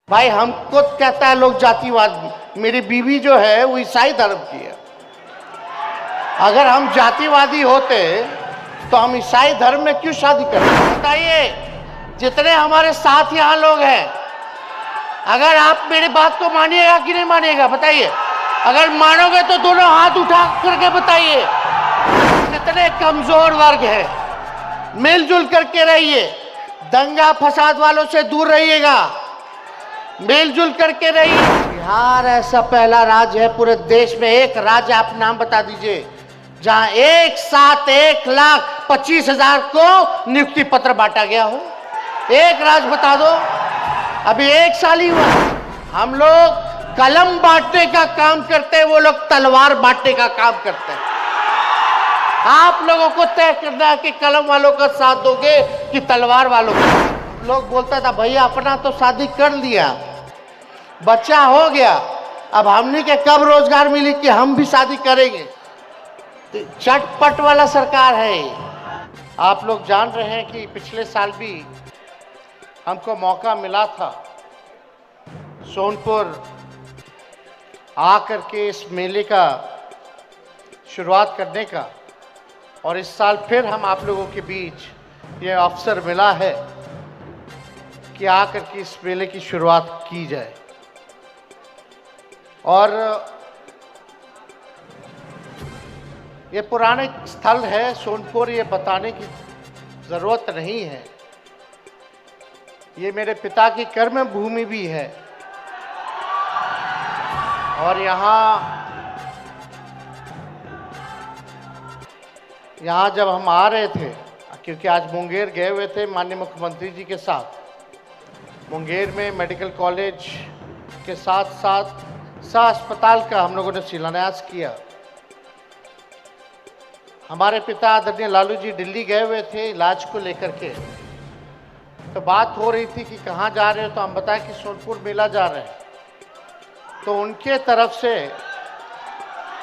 भाई हमको कहता है लोग जातिवाद। मेरी बीवी जो है वो ईसाई धर्म की है। अगर हम जातिवादी होते तो हम ईसाई धर्म में क्यों शादी करते? बताइए, जितने हमारे साथ यहाँ लोग हैं, अगर आप मेरी बात को मानिएगा कि नहीं मानिएगा बताइए। अगर मानोगे तो दोनों हाथ उठा करके बताइए। जितने कमजोर वर्ग हैं, मिलजुल करके रहिए। दंगा फसाद वालों से दूर रहिएगा, मिलजुल करके रहिए। बिहार ऐसा पहला राज्य है पूरे देश में, एक राज्य आप नाम बता दीजिए जहां एक साथ 1,25,000 को नियुक्ति पत्र बांटा गया हो। एक राज्य बता दो। अभी 1 साल ही हुआ। हम लोग कलम बांटने का काम करते हैं, वो लोग तलवार बांटने का काम करते हैं। आप लोगों को तय करना है कि कलम वालों का साथ दोगे कि तलवार वालों का। लोग बोलता था भैया अपना तो शादी कर लिया, बच्चा हो गया, अब हमने के कब रोजगार मिली कि हम भी शादी करेंगे। चटपट वाला सरकार है। आप लोग जान रहे हैं कि पिछले साल भी हमको मौका मिला था सोनपुर आकर के इस मेले का शुरुआत करने का, और इस साल फिर हम आप लोगों के बीच ये अवसर मिला है कि आकर के इस मेले की शुरुआत की जाए। और ये पुराने स्थल है सोनपुर, ये बताने की ज़रूरत नहीं है। ये मेरे पिता की कर्म भूमि भी है। और यहाँ जब हम आ रहे थे, क्योंकि आज मुंगेर गए हुए थे माननीय मुख्यमंत्री जी के साथ, मुंगेर में मेडिकल कॉलेज के साथ साथ अस्पताल का हम लोगों ने शिलान्यास किया। हमारे पिता आदरणीय लालू जी दिल्ली गए हुए थे इलाज को लेकर के, तो बात हो रही थी कि कहाँ जा रहे हो, तो हम बताएं कि सोनपुर मेला जा रहे हैं। तो उनके तरफ से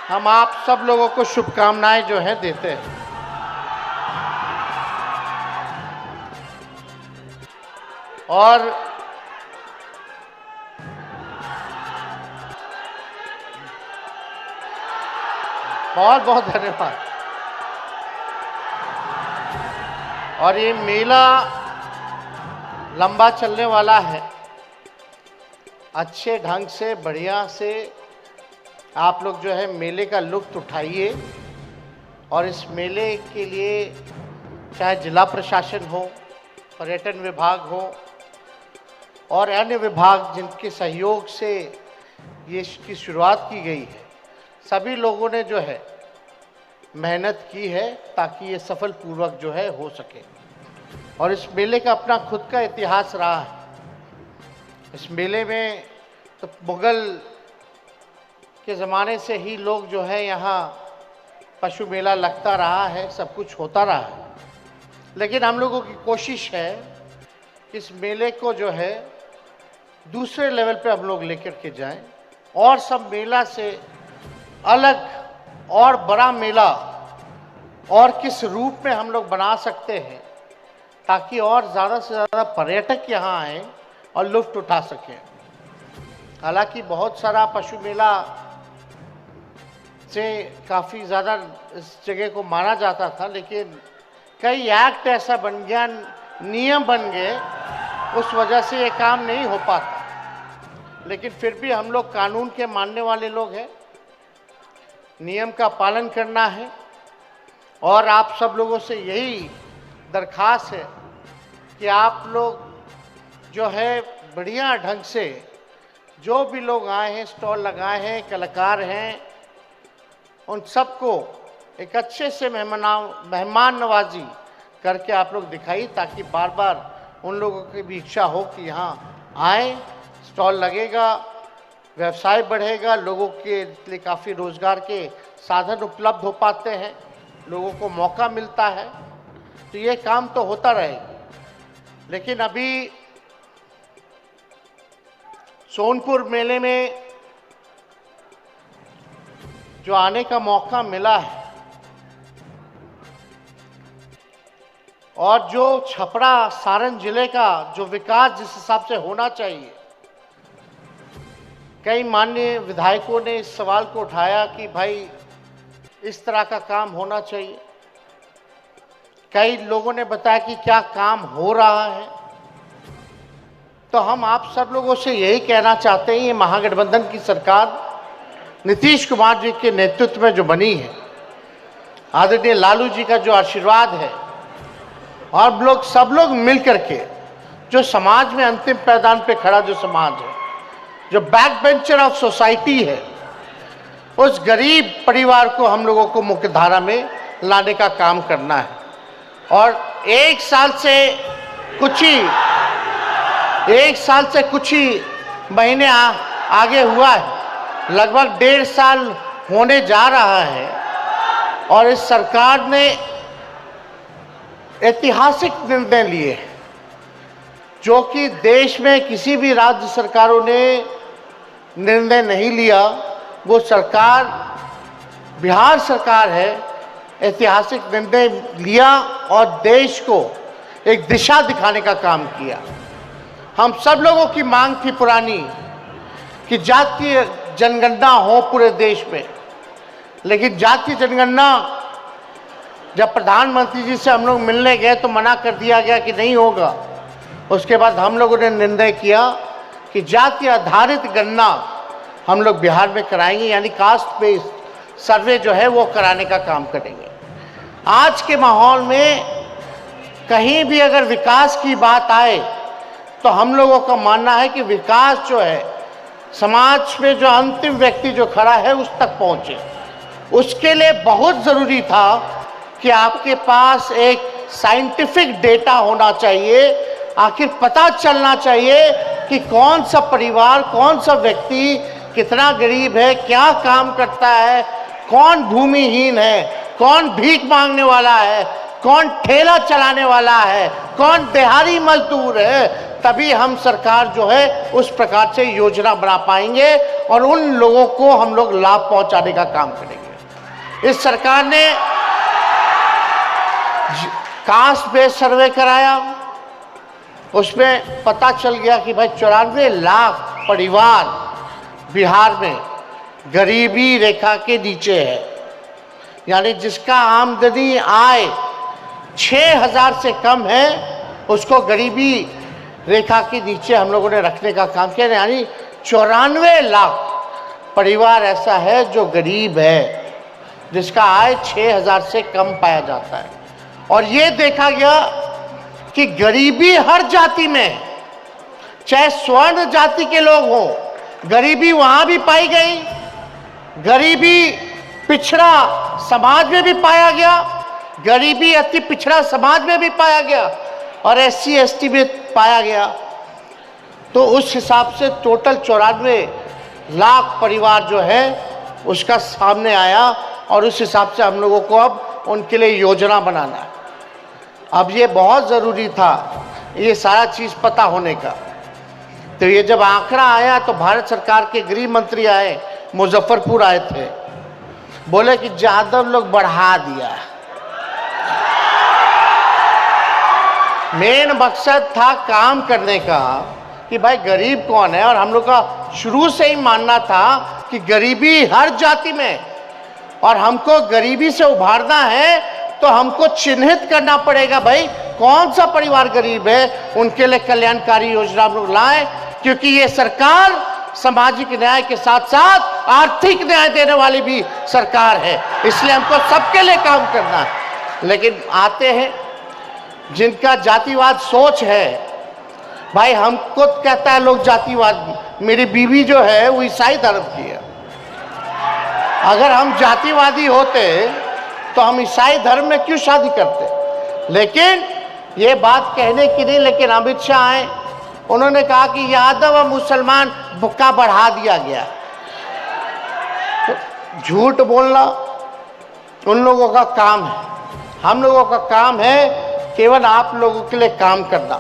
हम आप सब लोगों को शुभकामनाएं जो है देते हैं। और बहुत बहुत धन्यवाद। और ये मेला लंबा चलने वाला है। अच्छे ढंग से बढ़िया से आप लोग जो है मेले का लुत्फ उठाइए। और इस मेले के लिए चाहे जिला प्रशासन हो, पर्यटन विभाग हो और अन्य विभाग जिनके सहयोग से ये इसकी शुरुआत की गई है, सभी लोगों ने जो है मेहनत की है ताकि ये सफल पूर्वक जो है हो सके। और इस मेले का अपना खुद का इतिहास रहा है। इस मेले में तो मुगल के ज़माने से ही लोग जो है यहाँ पशु मेला लगता रहा है, सब कुछ होता रहा है। लेकिन हम लोगों की कोशिश है कि इस मेले को जो है दूसरे लेवल पे हम लोग लेकर के जाएं और सब मेला से अलग और बड़ा मेला और किस रूप में हम लोग बना सकते हैं ताकि और ज़्यादा से ज़्यादा पर्यटक यहाँ आएँ और लुत्फ़ उठा सकें। हालांकि बहुत सारा पशु मेला से काफ़ी ज़्यादा इस जगह को माना जाता था, लेकिन कई एक्ट ऐसा बन गया, नियम बन गए, उस वजह से ये काम नहीं हो पाता। लेकिन फिर भी हम लोग कानून के मानने वाले लोग हैं, नियम का पालन करना है। और आप सब लोगों से यही दरख्वास्त है कि आप लोग जो है बढ़िया ढंग से, जो भी लोग आए हैं, स्टॉल लगाए हैं, कलाकार हैं, उन सबको एक अच्छे से मेहमान नवाजी करके आप लोग दिखाइए ताकि बार बार उन लोगों की भी इच्छा हो कि यहाँ आए, स्टॉल लगेगा, व्यवसाय बढ़ेगा, लोगों के लिए काफ़ी रोज़गार के साधन उपलब्ध हो पाते हैं, लोगों को मौका मिलता है। तो ये काम तो होता रहेगा। लेकिन अभी सोनपुर मेले में जो आने का मौका मिला है और जो छपरा सारण जिले का जो विकास जिस हिसाब से होना चाहिए, कई माननीय विधायकों ने इस सवाल को उठाया कि भाई इस तरह का काम होना चाहिए। कई लोगों ने बताया कि क्या काम हो रहा है। तो हम आप सब लोगों से यही कहना चाहते हैं, ये महागठबंधन की सरकार नीतीश कुमार जी के नेतृत्व में जो बनी है, आदरणीय लालू जी का जो आशीर्वाद है, और सब लोग मिल करके जो समाज में अंतिम पैदान पे खड़ा जो समाज है, जो बैक बेंचर ऑफ सोसाइटी है, उस गरीब परिवार को हम लोगों को मुख्य धारा में लाने का काम करना है। और एक साल से कुछ ही महीने आगे हुआ है, लगभग 1.5 साल होने जा रहा है, और इस सरकार ने ऐतिहासिक निर्णय लिए जो कि देश में किसी भी राज्य सरकारों ने निर्णय नहीं लिया। वो सरकार बिहार सरकार है, ऐतिहासिक निर्णय लिया और देश को एक दिशा दिखाने का काम किया। हम सब लोगों की मांग थी पुरानी कि जातीय जनगणना हो पूरे देश में, लेकिन जातीय जनगणना जब प्रधानमंत्री जी से हम लोग मिलने गए तो मना कर दिया गया कि नहीं होगा। उसके बाद हम लोगों ने निर्णय किया कि जाति आधारित गणना हम लोग बिहार में कराएंगे, यानी कास्ट बेस्ड सर्वे जो है वो कराने का काम करेंगे। आज के माहौल में कहीं भी अगर विकास की बात आए तो हम लोगों का मानना है कि विकास जो है समाज में जो अंतिम व्यक्ति जो खड़ा है उस तक पहुंचे। उसके लिए बहुत ज़रूरी था कि आपके पास एक साइंटिफिक डेटा होना चाहिए। आखिर पता चलना चाहिए कि कौन सा परिवार, कौन सा व्यक्ति कितना गरीब है, क्या काम करता है, कौन भूमिहीन है, कौन भीख मांगने वाला है, कौन ठेला चलाने वाला है, कौन दिहाड़ी मजदूर है। तभी हम सरकार जो है उस प्रकार से योजना बना पाएंगे और उन लोगों को हम लोग लाभ पहुंचाने का काम करेंगे। इस सरकार ने कास्ट बेस्ड सर्वे कराया, उसमें पता चल गया कि भाई 94 लाख परिवार बिहार में गरीबी रेखा के नीचे है, यानी जिसका आमदनी आय 6,000 से कम है उसको गरीबी रेखा के नीचे हम लोगों ने रखने का काम किया। यानी 94 लाख परिवार ऐसा है जो गरीब है, जिसका आय 6,000 से कम पाया जाता है। और ये देखा गया कि गरीबी हर जाति में, चाहे स्वर्ण जाति के लोग हों, गरीबी वहाँ भी पाई गई। गरीबी पिछड़ा समाज में भी पाया गया, गरीबी अति पिछड़ा समाज में भी पाया गया, और SC ST में पाया गया। तो उस हिसाब से टोटल 94 लाख परिवार जो है उसका सामने आया, और उस हिसाब से हम लोगों को अब उनके लिए योजना बनाना है। अब ये बहुत ज़रूरी था ये सारा चीज़ पता होने का। तो ये जब आंकड़ा आया तो भारत सरकार के गृह मंत्री आए, मुजफ्फरपुर आए थे, बोले कि यादव लोग बढ़ा दिया। मेन मकसद था काम करने का कि भाई गरीब कौन है, और हम लोग का शुरू से ही मानना था कि गरीबी हर जाति में, और हमको गरीबी से उभारना है तो हमको चिन्हित करना पड़ेगा भाई कौन सा परिवार गरीब है, उनके लिए कल्याणकारी योजना हम लोग लाएं। क्योंकि ये सरकार सामाजिक न्याय के साथ साथ आर्थिक न्याय देने वाली भी सरकार है, इसलिए हमको सबके लिए काम करना है। लेकिन आते हैं जिनका जातिवाद सोच है, भाई हमको कहता है लोग जातिवाद, मेरी बीवी जो है वो ईसाई धर्म की है। अगर हम जातिवादी होते तो हम ईसाई धर्म में क्यों शादी करते। लेकिन ये बात कहने की नहीं, लेकिन अमित शाह आए, उन्होंने कहा कि यादव और मुसलमान का बढ़ा दिया गया। तो झूठ बोलना उन लोगों का काम है, हम लोगों का काम है केवल आप लोगों के लिए काम करना।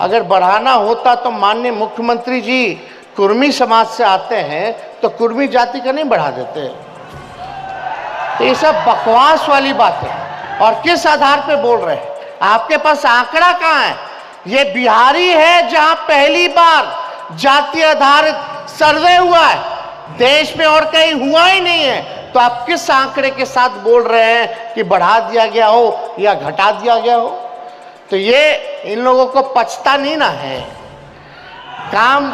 अगर बढ़ाना होता तो माननीय मुख्यमंत्री जी कुर्मी समाज से आते हैं तो कुर्मी जाति का नहीं बढ़ा देते। तो ये सब बकवास वाली बात है। और किस आधार पे बोल रहे हैं, आपके पास आंकड़ा कहाँ है। ये बिहारी है जहां पहली बार जाति आधारित सर्वे हुआ है, देश में और कहीं हुआ ही नहीं है। तो आप किस आंकड़े के साथ बोल रहे हैं कि बढ़ा दिया गया हो या घटा दिया गया हो? तो ये इन लोगों को पचता नहीं ना है। काम,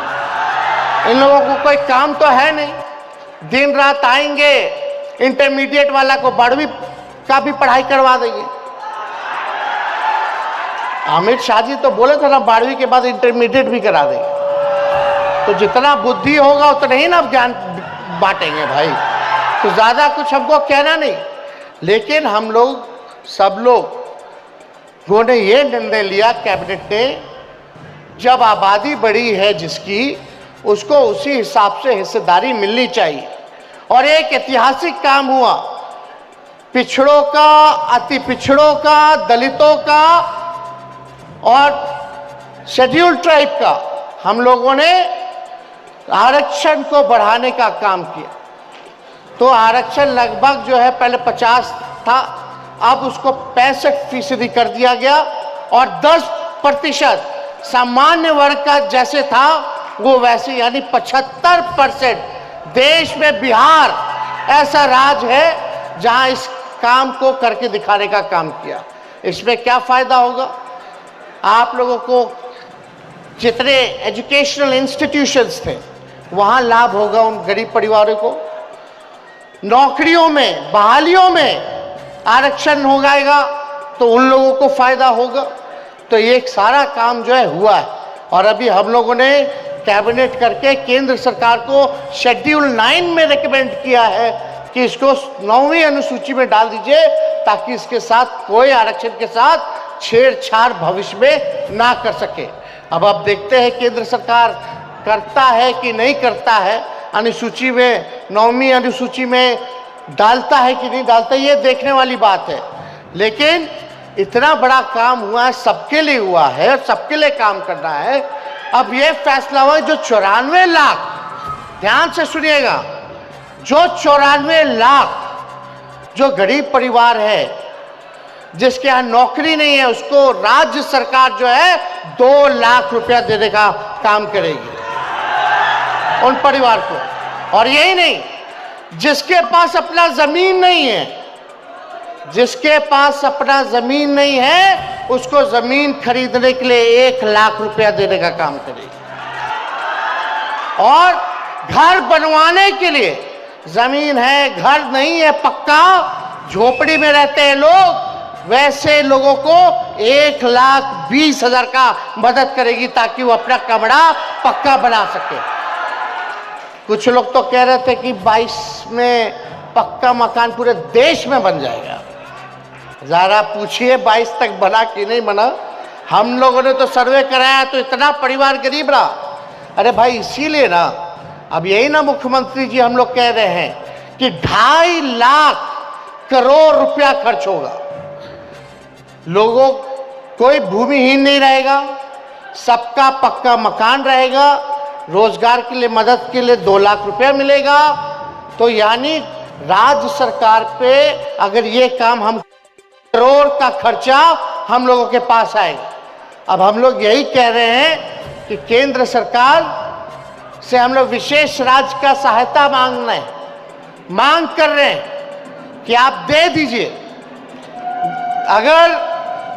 इन लोगों को कोई काम तो है नहीं, दिन रात आएंगे, इंटरमीडिएट वाला को 12वीं का भी पढ़ाई करवा देंगे। अमित शाह जी तो बोले थे ना 12वीं के बाद इंटरमीडिएट भी करा देंगे। तो जितना बुद्धि होगा उतना ही ना ज्ञान बांटेंगे भाई। तो ज्यादा कुछ हमको कहना नहीं, लेकिन हम लोग सब लोगों ने ये निर्णय लिया कैबिनेट ने, जब आबादी बढ़ी है जिसकी, उसको उसी हिसाब से हिस्सेदारी मिलनी चाहिए। और एक ऐतिहासिक काम हुआ, पिछड़ों का, अति पिछड़ों का, दलितों का और शेड्यूल ट्राइब का हम लोगों ने आरक्षण को बढ़ाने का काम किया। तो आरक्षण लगभग जो है पहले 50 था, अब उसको 65% कर दिया गया और 10% सामान्य वर्ग का जैसे था वो वैसे, यानी 75%। देश में बिहार ऐसा राज्य है जहां इस काम को करके दिखाने का काम किया। इसमें क्या फायदा होगा? आप लोगों को जितने एजुकेशनल इंस्टीट्यूशंस थे वहां लाभ होगा उन गरीब परिवारों को। नौकरियों में, बहालियों में आरक्षण हो जाएगा तो उन लोगों को फायदा होगा। तो ये सारा काम जो है हुआ है। और अभी हम लोगों ने कैबिनेट करके केंद्र सरकार को शेड्यूल 9 में रिकमेंड किया है कि इसको 9वीं अनुसूची में डाल दीजिए, ताकि इसके साथ कोई आरक्षण के साथ छेड़छाड़ भविष्य में ना कर सके। अब आप देखते हैं केंद्र सरकार करता है कि नहीं करता है, अनुसूची में, 9वीं अनुसूची में डालता है कि नहीं डालता, ये देखने वाली बात है। लेकिन इतना बड़ा काम हुआ है, सबके लिए हुआ है, सबके लिए काम करना है। अब ये फैसला हुआ जो 94 लाख, ध्यान से सुनिएगा, जो 94 लाख जो गरीब परिवार है जिसके यहाँ नौकरी नहीं है, उसको राज्य सरकार जो है 2 लाख रुपया देने का काम करेगी उन परिवार को। और यही नहीं, जिसके पास अपना जमीन नहीं है, जिसके पास अपना जमीन नहीं है, उसको जमीन खरीदने के लिए 1 लाख रुपया देने का काम करेगी। और घर बनवाने के लिए, जमीन है, घर नहीं है, पक्का झोपड़ी में रहते हैं लोग, वैसे लोगों को 1,20,000 का मदद करेगी ताकि वो अपना कमरा पक्का बना सके। कुछ लोग तो कह रहे थे कि 22 में पक्का मकान पूरे देश में बन जाएगा। जरा पूछिए 22 तक बना कि नहीं बना। हम लोगों ने तो सर्वे कराया तो इतना परिवार गरीब रहा। अरे भाई, इसीलिए ना अब यही ना मुख्यमंत्री जी हम लोग कह रहे हैं कि 2.5 लाख करोड़ रुपया खर्च होगा। लोगों, कोई भूमिहीन नहीं रहेगा, सबका पक्का मकान रहेगा, रोजगार के लिए, मदद के लिए 2 लाख रुपया मिलेगा। तो यानी राज्य सरकार पे अगर ये काम, हम करोड़ का खर्चा हम लोगों के पास आएगा। अब हम लोग यही कह रहे हैं कि केंद्र सरकार से हम लोग विशेष राज्य का सहायता मांग कर रहे हैं कि आप दे दीजिए। अगर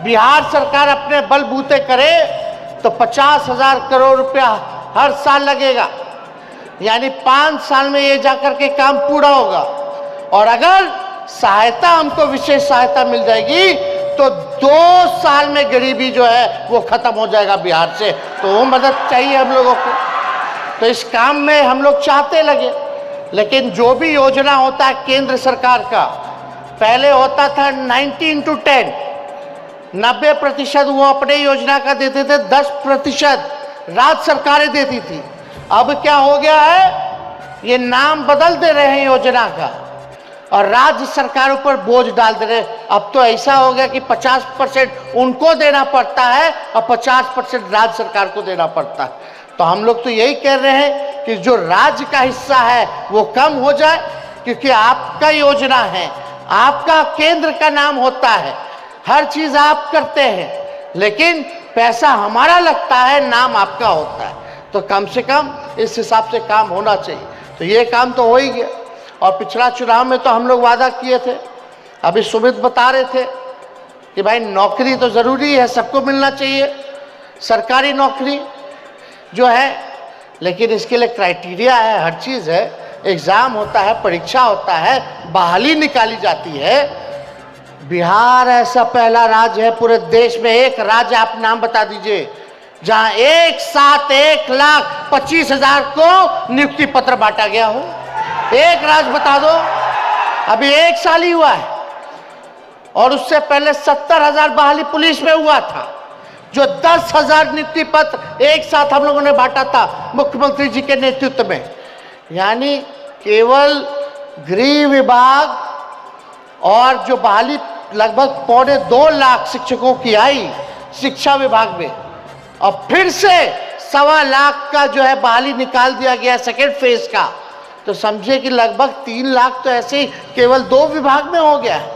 बिहार सरकार अपने बलबूते करे तो 50,000 करोड़ रुपया हर साल लगेगा, यानी 5 साल में ये जाकर के काम पूरा होगा। और अगर सहायता, हमको विशेष सहायता मिल जाएगी तो 2 साल में गरीबी जो है वो खत्म हो जाएगा बिहार से। तो वो मदद चाहिए हम लोगों को। तो इस काम में हम लोग चाहते लगे। लेकिन जो भी योजना होता है केंद्र सरकार का, पहले होता था 19:10, 90% वो अपने योजना का देते थे, 10% राज्य सरकारें देती थी। अब क्या हो गया है, ये नाम बदल दे रहे हैं योजना का और राज्य सरकारों पर बोझ डाल दे रहे। अब तो ऐसा हो गया कि 50% उनको देना पड़ता है और 50% राज्य सरकार को देना पड़ता है। तो हम लोग तो यही कह रहे हैं कि जो राज्य का हिस्सा है वो कम हो जाए, क्योंकि आपका योजना है, आपका केंद्र का नाम होता है, हर चीज आप करते हैं, लेकिन पैसा हमारा लगता है, नाम आपका होता है। तो कम से कम इस हिसाब से काम होना चाहिए। तो ये काम तो हो ही गया। और पिछला चुनाव में तो हम लोग वादा किए थे, अभी सुमित बता रहे थे कि भाई नौकरी तो ज़रूरी है, सबको मिलना चाहिए सरकारी नौकरी जो है, लेकिन इसके लिए क्राइटेरिया है, हर चीज़ है, एग्ज़ाम होता है, परीक्षा होता है, बहाली निकाली जाती है। बिहार ऐसा पहला राज्य है पूरे देश में, एक राज्य आप नाम बता दीजिए जहां एक साथ 1,25,000 को नियुक्ति पत्र बांटा गया हो। एक राज्य बता दो, अभी 1 साल ही हुआ है, और उससे पहले 70,000 बहाली पुलिस में हुआ था, जो 10,000 नियुक्ति पत्र एक साथ हम लोगों ने बांटा था मुख्यमंत्री जी के नेतृत्व में। यानी केवल गृह विभाग और जो बहाली लगभग 2.25 लाख शिक्षकों की आई शिक्षा विभाग में, और फिर से 1.25 लाख का जो है बहाली निकाल दिया गया सेकेंड फेज का, तो समझिए कि लगभग 3 लाख तो ऐसे ही केवल 2 विभाग में हो गया है।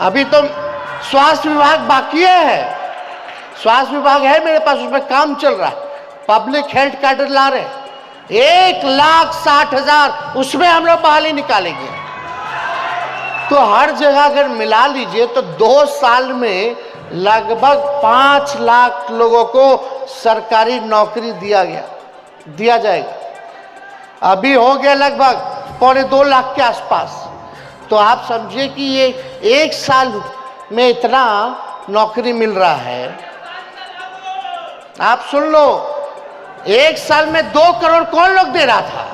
अभी तो स्वास्थ्य विभाग बाकी है, स्वास्थ्य विभाग है मेरे पास, उसमें काम चल रहा है, पब्लिक हेल्थ कैडर ला रहे हैं, 1,60,000 उसमें हम लोग बहाली निकालेंगे। तो हर जगह अगर मिला लीजिए तो 2 साल में लगभग 5 लाख लोगों को सरकारी नौकरी दिया जाएगा। अभी हो गया लगभग 2.25 लाख के आसपास। तो आप समझिए कि ये 1 साल में इतना नौकरी मिल रहा है। आप सुन लो, 1 साल में 2 करोड़ कौन लोग दे रहा था,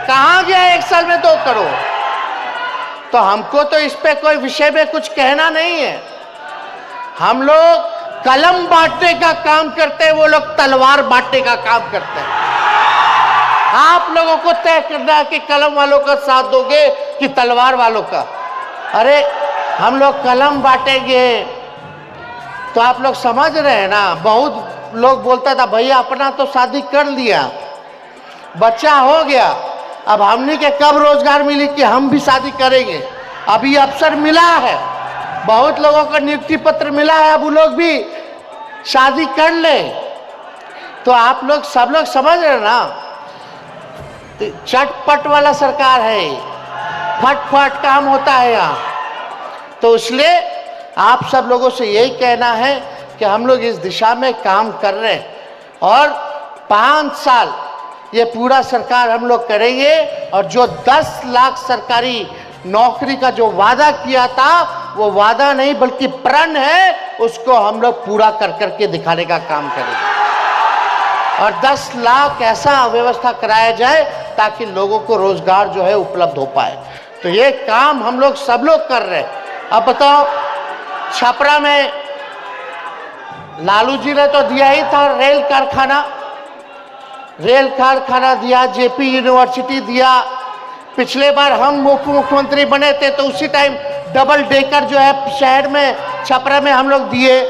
कहां गया 1 साल में 2 करोड़? तो हमको तो इस पे कोई विषय में कुछ कहना नहीं है। हम लोग कलम बांटने का काम करते हैं, वो लोग तलवार बांटने का काम करते हैं। आप लोगों को तय करना है कि कलम वालों का साथ दोगे कि तलवार वालों का। अरे हम लोग कलम बांटेंगे तो आप लोग समझ रहे हैं ना। बहुत लोग बोलता था भैया अपना तो शादी कर लिया, बच्चा हो गया, अब हमने के कब रोजगार मिली कि हम भी शादी करेंगे। अभी अवसर मिला है, बहुत लोगों का नियुक्ति पत्र मिला है, अब वो लोग भी शादी कर ले। तो आप लोग सब लोग समझ रहे हैं ना, चटपट वाला सरकार है, फटफट काम होता है यहाँ। तो इसलिए आप सब लोगों से यही कहना है कि हम लोग इस दिशा में काम कर रहे हैं, और 5 साल ये पूरा सरकार हम लोग करेंगे, और जो 10 लाख सरकारी नौकरी का जो वादा किया था, वो वादा नहीं बल्कि प्रण है, उसको हम लोग पूरा कर करके दिखाने का काम करेंगे। और 10 लाख ऐसा व्यवस्था कराया जाए ताकि लोगों को रोजगार जो है उपलब्ध हो पाए। तो ये काम हम लोग सब लोग कर रहे हैं। अब बताओ, छपरा में लालू जी ने तो दिया ही था रेल कारखाना दिया, जेपी यूनिवर्सिटी दिया। पिछले बार हम मुख्यमंत्री बने थे तो उसी टाइम डबल डेकर जो है शहर में छपरा में हम लोग दिए।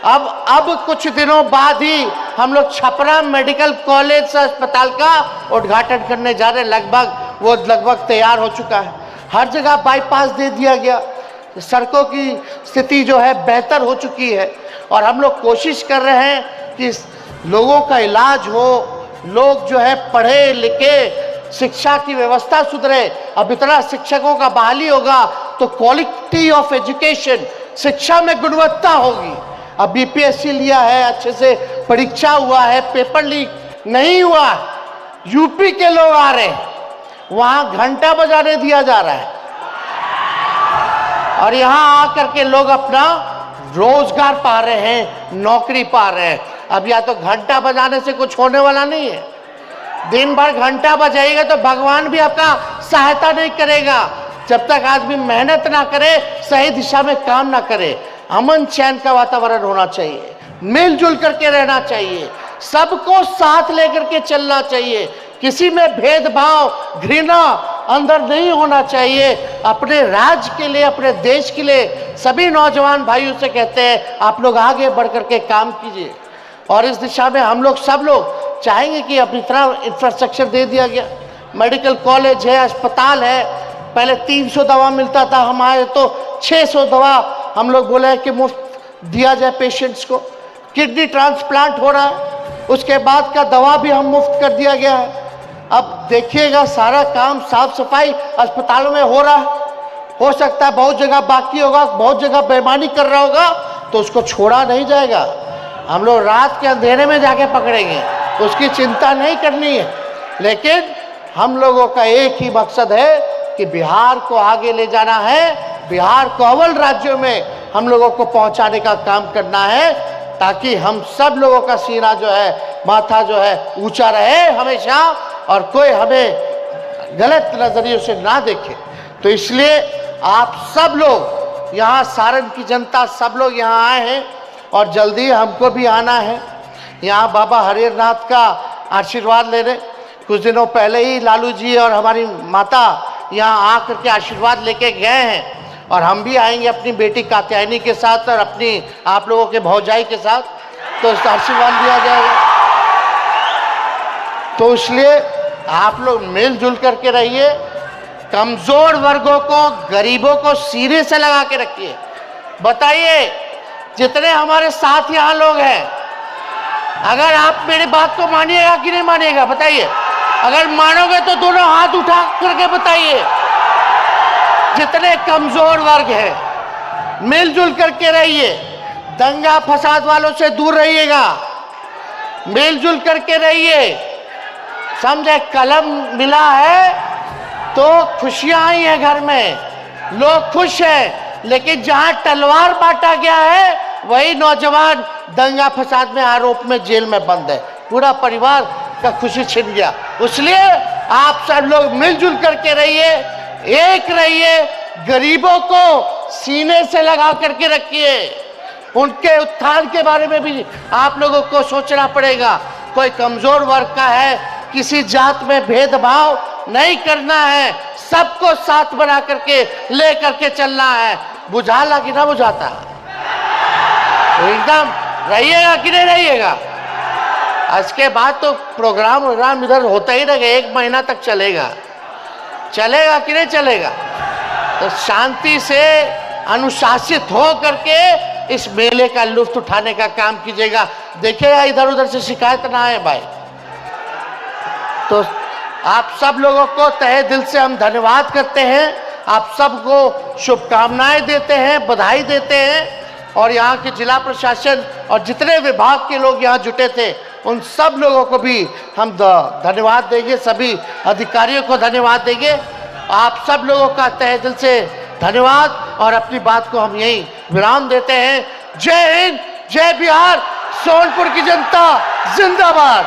अब कुछ दिनों बाद ही हम लोग छपरा मेडिकल कॉलेज अस्पताल का उद्घाटन करने जा रहे हैं। लगभग तैयार हो चुका है। हर जगह बाईपास दे दिया गया, सड़कों की स्थिति जो है बेहतर हो चुकी है, और हम लोग कोशिश कर रहे हैं कि लोगों का इलाज हो, लोग जो है पढ़े लिखे, शिक्षा की व्यवस्था सुधरे। अब इतना शिक्षकों का बहाली होगा तो क्वालिटी ऑफ एजुकेशन, शिक्षा में गुणवत्ता होगी। अब बीपीएससी लिया है, अच्छे से परीक्षा हुआ है, पेपर लीक नहीं हुआ, यूपी के लोग आ रहे हैं, वहां घंटा बजाने दिया जा रहा है, और यहां आकर के लोग अपना रोजगार पा रहे हैं, नौकरी पा रहे हैं। अब या तो घंटा बजाने से कुछ होने वाला नहीं है, दिन भर घंटा बजाएगा तो भगवान भी आपका सहायता नहीं करेगा। जब तक आदमी मेहनत ना करे, सही दिशा में काम ना करे। अमन चैन का वातावरण होना चाहिए, मिलजुल करके रहना चाहिए, सबको साथ लेकर के चलना चाहिए, किसी में भेदभाव घृणा अंदर नहीं होना चाहिए। अपने राज्य के लिए, अपने देश के लिए सभी नौजवान भाइयों से कहते हैं आप लोग आगे बढ़ करके काम कीजिए, और इस दिशा में हम लोग सब लोग चाहेंगे कि अब इतना इंफ्रास्ट्रक्चर दे दिया गया, मेडिकल कॉलेज है, अस्पताल है। पहले 300 दवा मिलता था, हमारे तो 600 दवा हम लोग बोले कि मुफ्त दिया जाए पेशेंट्स को। किडनी ट्रांसप्लांट हो रहा है, उसके बाद का दवा भी हम मुफ्त कर दिया गया है। अब देखिएगा सारा काम साफ सफाई अस्पतालों में हो रहा है। हो सकता है बहुत जगह बाकी होगा, बहुत जगह बेईमानी कर रहा होगा, तो उसको छोड़ा नहीं जाएगा। हम लोग रात के अंधेरे में जाके पकड़ेंगे, उसकी चिंता नहीं करनी है। लेकिन हम लोगों का एक ही मकसद है कि बिहार को आगे ले जाना है, बिहार को अव्वल राज्यों में हम लोगों को पहुंचाने का काम करना है, ताकि हम सब लोगों का सीना जो है, माथा जो है ऊंचा रहे हमेशा, और कोई हमें गलत नजरिए से ना देखे। तो इसलिए आप सब लोग यहाँ, सारण की जनता सब लोग यहाँ आए हैं, और जल्दी हमको भी आना है यहाँ बाबा हरिहरनाथ का आशीर्वाद लेने। कुछ दिनों पहले ही लालू जी और हमारी माता यहाँ आकर के आशीर्वाद लेके गए हैं, और हम भी आएंगे अपनी बेटी कात्यायनी के साथ और अपनी आप लोगों के भौजाई के साथ, तो आशीर्वाद दिया जाएगा। तो इसलिए आप लोग मिलजुल करके रहिए, कमजोर वर्गों को, गरीबों को सीने से लगा के रखिए। बताइए जितने हमारे साथ यहाँ लोग हैं, अगर आप मेरी बात को मानिएगा कि नहीं मानिएगा बताइए। अगर मानोगे तो दोनों हाथ उठा करके बताइए। जितने कमजोर वर्ग हैं मिलजुल करके रहिए, दंगा फसाद वालों से दूर रहिएगा, मिलजुल करके रहिए। समझे, कलम मिला है तो खुशियां आई हैं घर में, लोग खुश हैं। लेकिन जहां तलवार बांटा गया है वही नौजवान दंगा फसाद में, आरोप में जेल में बंद है, पूरा परिवार का खुशी छिन गया। इसलिए आप सब लोग मिलजुल करके रहिए, एक रहिए, गरीबों को सीने से लगा करके रखिए। उनके उत्थान के बारे में भी आप लोगों को सोचना पड़ेगा। कोई कमजोर वर्ग का है, किसी जात में भेदभाव नहीं करना है, सबको साथ बना करके ले करके चलना है। बुझाला कि ना बुझाता, तो एकदम रहिएगा कि नहीं रहिएगा। इसके बाद तो प्रोग्राम इधर होता ही रहेगा, 1 महीना तक चलेगा, चलेगा कि नहीं चलेगा। तो शांति से अनुशासित हो करके इस मेले का लुत्फ उठाने का काम कीजिएगा। देखिएगा इधर उधर से शिकायत ना आए भाई। तो आप सब लोगों को तहे दिल से हम धन्यवाद करते हैं, आप सबको शुभकामनाएं देते हैं, बधाई देते हैं। और यहाँ के जिला प्रशासन और जितने विभाग के लोग यहाँ जुटे थे उन सब लोगों को भी हम धन्यवाद देंगे, सभी अधिकारियों को धन्यवाद देंगे। आप सब लोगों का तहे दिल से धन्यवाद, और अपनी बात को हम यहीं विराम देते हैं। जय हिंद, जय बिहार, सोनपुर की जनता जिंदाबाद।